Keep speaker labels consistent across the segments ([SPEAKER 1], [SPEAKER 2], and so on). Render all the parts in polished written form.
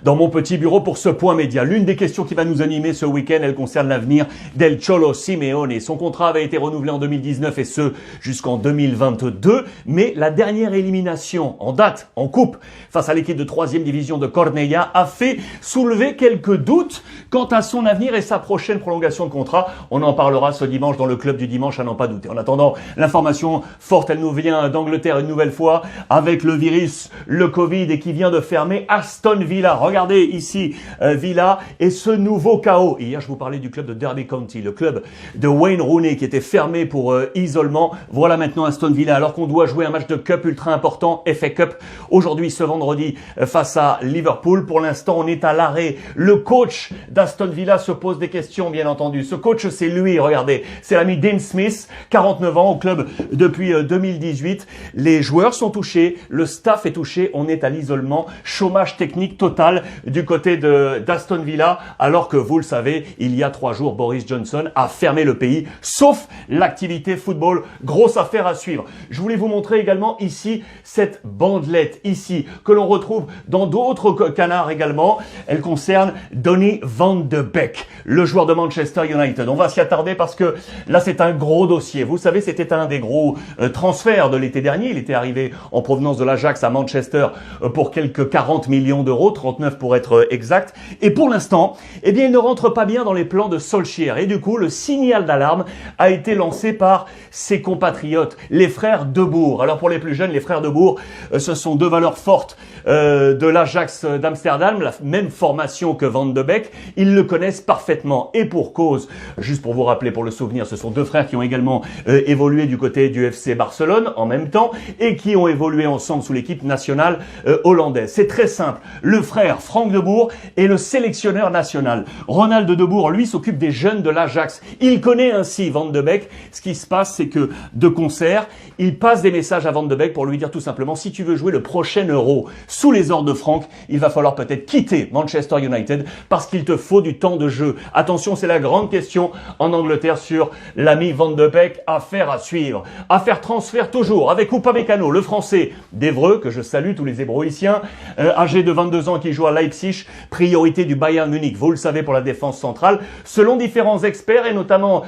[SPEAKER 1] Dans mon petit bureau pour ce point média, l'une des questions qui va nous animer ce week-end, elle concerne l'avenir d'El Cholo Simeone. Son contrat avait été renouvelé en 2019 et ce jusqu'en 2022. Mais la dernière élimination en date, en coupe, face à l'équipe de 3e division de Cornellà, a fait soulever quelques doutes quant à son avenir et sa prochaine prolongation de contrat. On en parlera ce dimanche dans le club du dimanche, à n'en pas douter. En attendant, l'information forte, elle nous vient d'Angleterre une nouvelle fois avec le virus, le Covid et qui vient de fermer Aston Villa. Regardez ici Villa et ce nouveau chaos. Hier, je vous parlais du club de Derby County, le club de Wayne Rooney qui était fermé pour isolement. Voilà maintenant Aston Villa alors qu'on doit jouer un match de cup ultra important, FA Cup, aujourd'hui ce vendredi face à Liverpool. Pour l'instant, on est à l'arrêt. Le coach d'Aston Villa se pose des questions, bien entendu. Ce coach, c'est lui, regardez. C'est l'ami Dean Smith, 49 ans au club depuis 2018. Les joueurs sont touchés, le staff est touché, on est à l'isolement, chômage technique total du côté d'Aston Villa, alors que vous le savez, il y a 3 jours, Boris Johnson a fermé le pays, sauf l'activité football. Grosse affaire à suivre. Je voulais vous montrer également ici cette bandelette, ici, que l'on retrouve dans d'autres canards également. Elle concerne Donny van de Beek, le joueur de Manchester United. On va s'y attarder parce que là, c'est un gros dossier. Vous savez, c'était un des gros transferts de l'été dernier. Il était arrivé en provenance de l'Ajax à Manchester pour quelques 40 millions d'euros, 39 pour être exact. Et pour l'instant, eh bien, il ne rentre pas bien dans les plans de Solskjaer. Et du coup, le signal d'alarme a été lancé par ses compatriotes, les frères De Boer. Alors pour les plus jeunes, les frères De Boer, ce sont 2 valeurs fortes de l'Ajax d'Amsterdam, la même formation que Van de Beek. Ils le connaissent parfaitement et pour cause. Juste pour vous rappeler, pour le souvenir, ce sont 2 frères qui ont également évolué du côté du FC Barcelone en même temps et qui ont évolué ensemble sous l'équipe nationale hollandaise. C'est très simple. Le frère Frank De Boer est le sélectionneur national. Ronald De Boer, lui, s'occupe des jeunes de l'Ajax. Il connaît ainsi Van de Beek. Ce qui se passe, c'est que de concert, il passe des messages à Van de Beek pour lui dire tout simplement, si tu veux jouer le prochain Euro sous les ordres de Frank, il va falloir peut-être quitter Manchester United parce qu'il te faut du temps de jeu. Attention, c'est la grande question en Angleterre sur l'ami Van de Beek. Affaire à suivre. Affaire transfert toujours avec Upamecano, le français d'Evreux, que je salue, tous les Hébroïciens, âgé de 22 ans qui joue à Leipzig, priorité du Bayern Munich, vous le savez, pour la défense centrale. Selon différents experts et notamment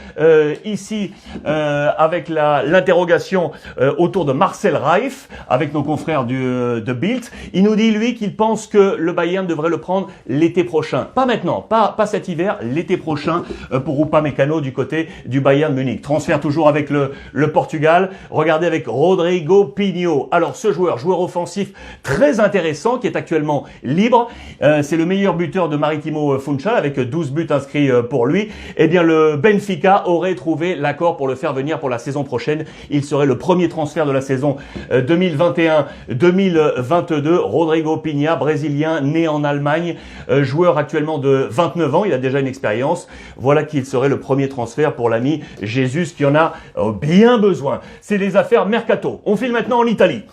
[SPEAKER 1] ici avec l'interrogation autour de Marcel Reif, avec nos confrères de Bild, il nous dit lui qu'il pense que le Bayern devrait le prendre l'été prochain. Pas maintenant, pas cet hiver, l'été prochain pour Upamecano du côté du Bayern Munich. Transfert toujours avec le Portugal. Regardez avec Rodrigo Pinho. Alors ce joueur offensif très intéressant qui est actuellement libre. C'est le meilleur buteur de Maritimo Funchal avec 12 buts inscrits pour lui. Eh bien, le Benfica aurait trouvé l'accord pour le faire venir pour la saison prochaine. Il serait le premier transfert de la saison 2021-2022. Rodrigo Pinha, brésilien, né en Allemagne, joueur actuellement de 29 ans. Il a déjà une expérience. Voilà qu'il serait le premier transfert pour l'ami Jesus qui en a bien besoin. C'est les affaires Mercato. On file maintenant en Italie.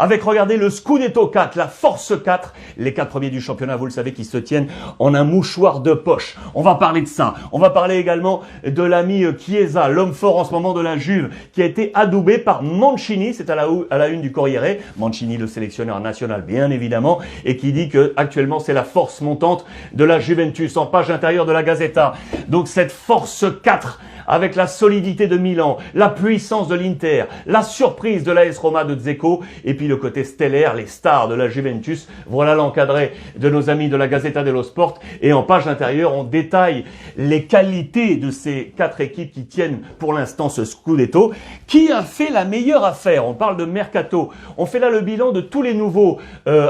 [SPEAKER 1] Avec, regardez, le Scudetto 4, la Force 4, les 4 premiers du championnat, vous le savez, qui se tiennent en un mouchoir de poche. On va parler de ça. On va parler également de l'ami Chiesa, l'homme fort en ce moment de la Juve, qui a été adoubé par Mancini, c'est à la une du Corriere. Mancini, le sélectionneur national, bien évidemment, et qui dit que actuellement c'est la force montante de la Juventus, en page intérieure de la Gazzetta. Donc cette Force 4, avec la solidité de Milan, la puissance de l'Inter, la surprise de l'AS Roma de Dzeko, et puis le côté stellaire, les stars de la Juventus. Voilà l'encadré de nos amis de la Gazzetta dello Sport. Et en page intérieure, on détaille les qualités de ces 4 équipes qui tiennent pour l'instant ce Scudetto. Qui a fait la meilleure affaire? On parle de Mercato. On fait là le bilan de tous les nouveaux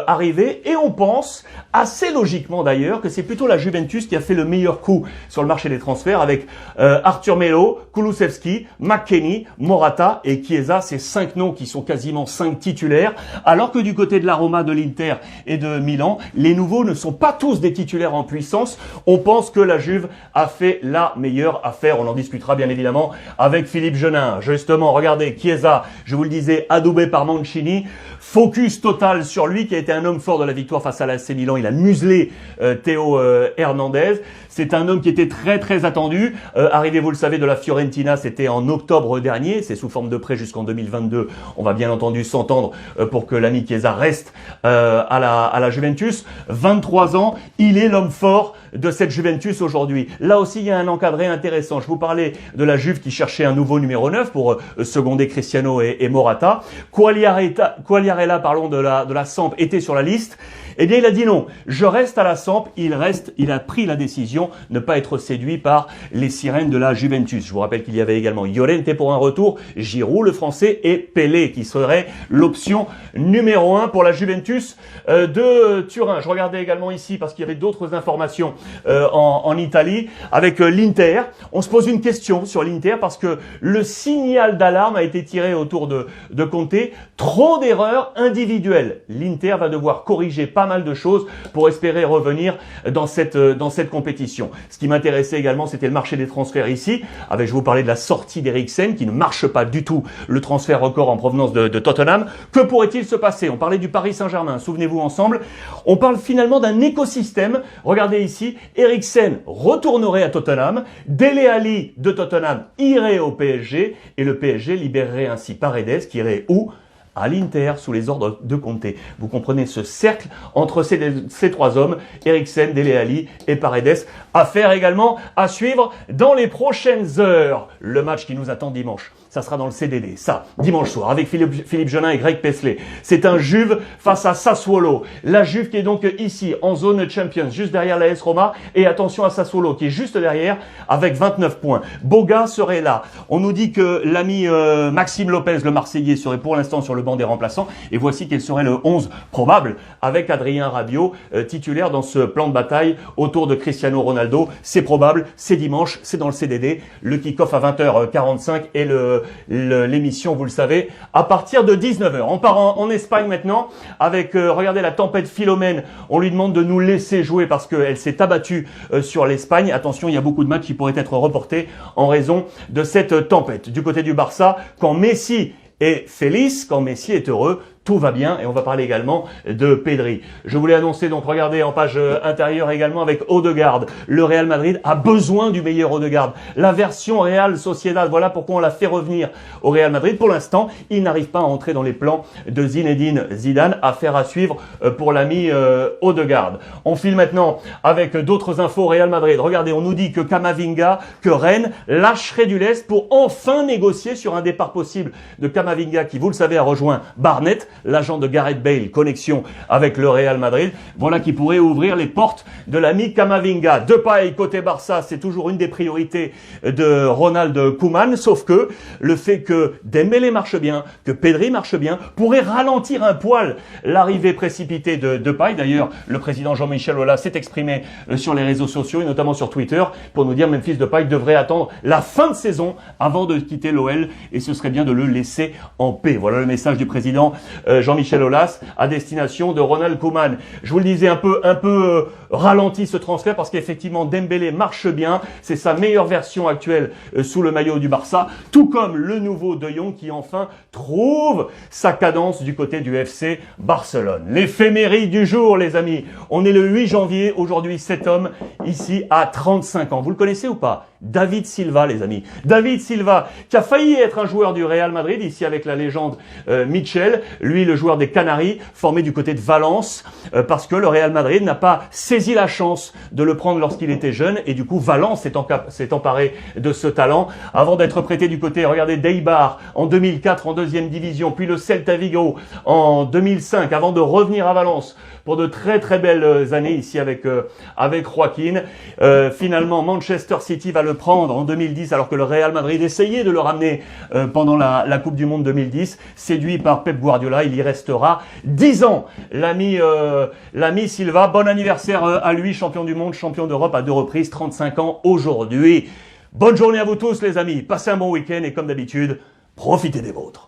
[SPEAKER 1] arrivés et on pense, assez logiquement d'ailleurs, que c'est plutôt la Juventus qui a fait le meilleur coup sur le marché des transferts avec Arthur Melo, Kulusevski, McKennie, Morata et Chiesa, ces 5 noms qui sont quasiment 5 titulaires, alors que du côté de la Roma, de l'Inter et de Milan, les nouveaux ne sont pas tous des titulaires en puissance. On pense que la Juve a fait la meilleure affaire. On en discutera bien évidemment avec Philippe Genin. Justement, regardez, Chiesa, je vous le disais, adoubé par Mancini. Focus total sur lui qui a été un homme fort de la victoire face à l'AC Milan. Il a muselé Théo Hernandez. C'est un homme qui était très attendu. Arrivé, vous le savez, de la Fiorentina, c'était en octobre dernier, c'est sous forme de prêt jusqu'en 2022. On va bien entendu s'entendre pour que l'ami Chiesa reste à la Juventus. 23 ans, il est l'homme fort de cette Juventus aujourd'hui. Là aussi, il y a un encadré intéressant. Je vous parlais de la Juve qui cherchait un nouveau numéro 9 pour seconder Cristiano et Morata. Quagliarella, parlons de la Samp, était sur la liste. Eh bien, il a dit non. Je reste à la Samp. Il a pris la décision de ne pas être séduit par les sirènes de la Juventus. Je vous rappelle qu'il y avait également Llorente pour un retour, Giroud, le français, et Pelé, qui serait l'option numéro 1 pour la Juventus de Turin. Je regardais également ici, parce qu'il y avait d'autres informations en Italie, avec l'Inter. On se pose une question sur l'Inter, parce que le signal d'alarme a été tiré autour de Conte. Trop d'erreurs individuelles. L'Inter va devoir corriger pas mal de choses pour espérer revenir dans cette compétition. Ce qui m'intéressait également, c'était le marché des transferts ici. Je vous parlais de la sortie d'Eriksen, qui ne marche pas du tout, le transfert record en provenance de Tottenham. Que pourrait-il se passer? On parlait du Paris Saint-Germain, souvenez-vous ensemble. On parle finalement d'un écosystème. Regardez ici, Eriksen retournerait à Tottenham, Dele Alli de Tottenham irait au PSG, et le PSG libérerait ainsi Paredes, qui irait où? À l'Inter, sous les ordres de Conte. Vous comprenez ce cercle entre ces trois hommes, Eriksen, Dele Alli et Paredes. Affaire également à suivre dans les prochaines heures. Le match qui nous attend dimanche, ça sera dans le CDD. Ça, dimanche soir, avec Philippe Jeunin et Greg Paisley. C'est un Juve face à Sassuolo. La Juve qui est donc ici, en zone Champions, juste derrière la AS Roma. Et attention à Sassuolo, qui est juste derrière, avec 29 points. Boga serait là. On nous dit que l'ami Maxime Lopez, le Marseillais, serait pour l'instant sur le banc des remplaçants. Et voici quel serait le 11 probable, avec Adrien Rabiot, titulaire dans ce plan de bataille autour de Cristiano Ronaldo. C'est probable, c'est dimanche, c'est dans le CDD. Le kick-off à 20h45 et l'émission, vous le savez, à partir de 19h. On part en Espagne maintenant avec, regardez, la tempête Philomène. On lui demande de nous laisser jouer parce qu'elle s'est abattue sur l'Espagne. Attention, il y a beaucoup de matchs qui pourraient être reportés en raison de cette tempête. Du côté du Barça, quand Messi est feliz, quand Messi est heureux, tout va bien. Et on va parler également de Pedri. Je voulais annoncer, donc regardez en page intérieure également avec Odegaard. Le Real Madrid a besoin du meilleur Odegaard. La version Real Sociedad, voilà pourquoi on l'a fait revenir au Real Madrid. Pour l'instant, il n'arrive pas à entrer dans les plans de Zinedine Zidane. Affaire à suivre pour l'ami Odegaard. On file maintenant avec d'autres infos Real Madrid. Regardez, on nous dit que Camavinga, que Rennes lâcherait du lest pour enfin négocier sur un départ possible de Camavinga qui, vous le savez, a rejoint Barnet, l'agent de Gareth Bale, connexion avec le Real Madrid. Voilà qui pourrait ouvrir les portes de l'ami Camavinga. Depay, côté Barça, c'est toujours une des priorités de Ronald Koeman, sauf que le fait que Dembélé marche bien, que Pedri marche bien, pourrait ralentir un poil l'arrivée précipitée de Depay. D'ailleurs, le président Jean-Michel Aulas s'est exprimé sur les réseaux sociaux et notamment sur Twitter pour nous dire Memphis Depay devrait attendre la fin de saison avant de quitter l'OL et ce serait bien de le laisser en paix. Voilà le message du président Jean-Michel Aulas à destination de Ronald Koeman. Je vous le disais, un peu ralenti ce transfert parce qu'effectivement Dembélé marche bien, c'est sa meilleure version actuelle sous le maillot du Barça, tout comme le nouveau De Jong qui enfin trouve sa cadence du côté du FC Barcelone. L'éphéméride du jour, les amis. On est le 8 janvier, aujourd'hui cet homme ici à 35 ans. Vous le connaissez ou pas? David Silva, les amis. David Silva, qui a failli être un joueur du Real Madrid, ici avec la légende Mitchell, lui le joueur des Canaries, formé du côté de Valence, parce que le Real Madrid n'a pas saisi la chance de le prendre lorsqu'il était jeune, et du coup Valence s'est emparé de ce talent, avant d'être prêté du côté, regardez, d'Eibar en 2004 en deuxième division, puis le Celta Vigo en 2005, avant de revenir à Valence pour de très très belles années ici avec Joaquin. Finalement, Manchester City va le prendre en 2010 alors que le Real Madrid essayait de le ramener pendant la Coupe du Monde 2010. Séduit par Pep Guardiola, il y restera 10 ans. L'ami Silva, bon anniversaire à lui, champion du monde, champion d'Europe à 2 reprises, 35 ans aujourd'hui. Bonne journée à vous tous les amis, passez un bon week-end et comme d'habitude, profitez des vôtres.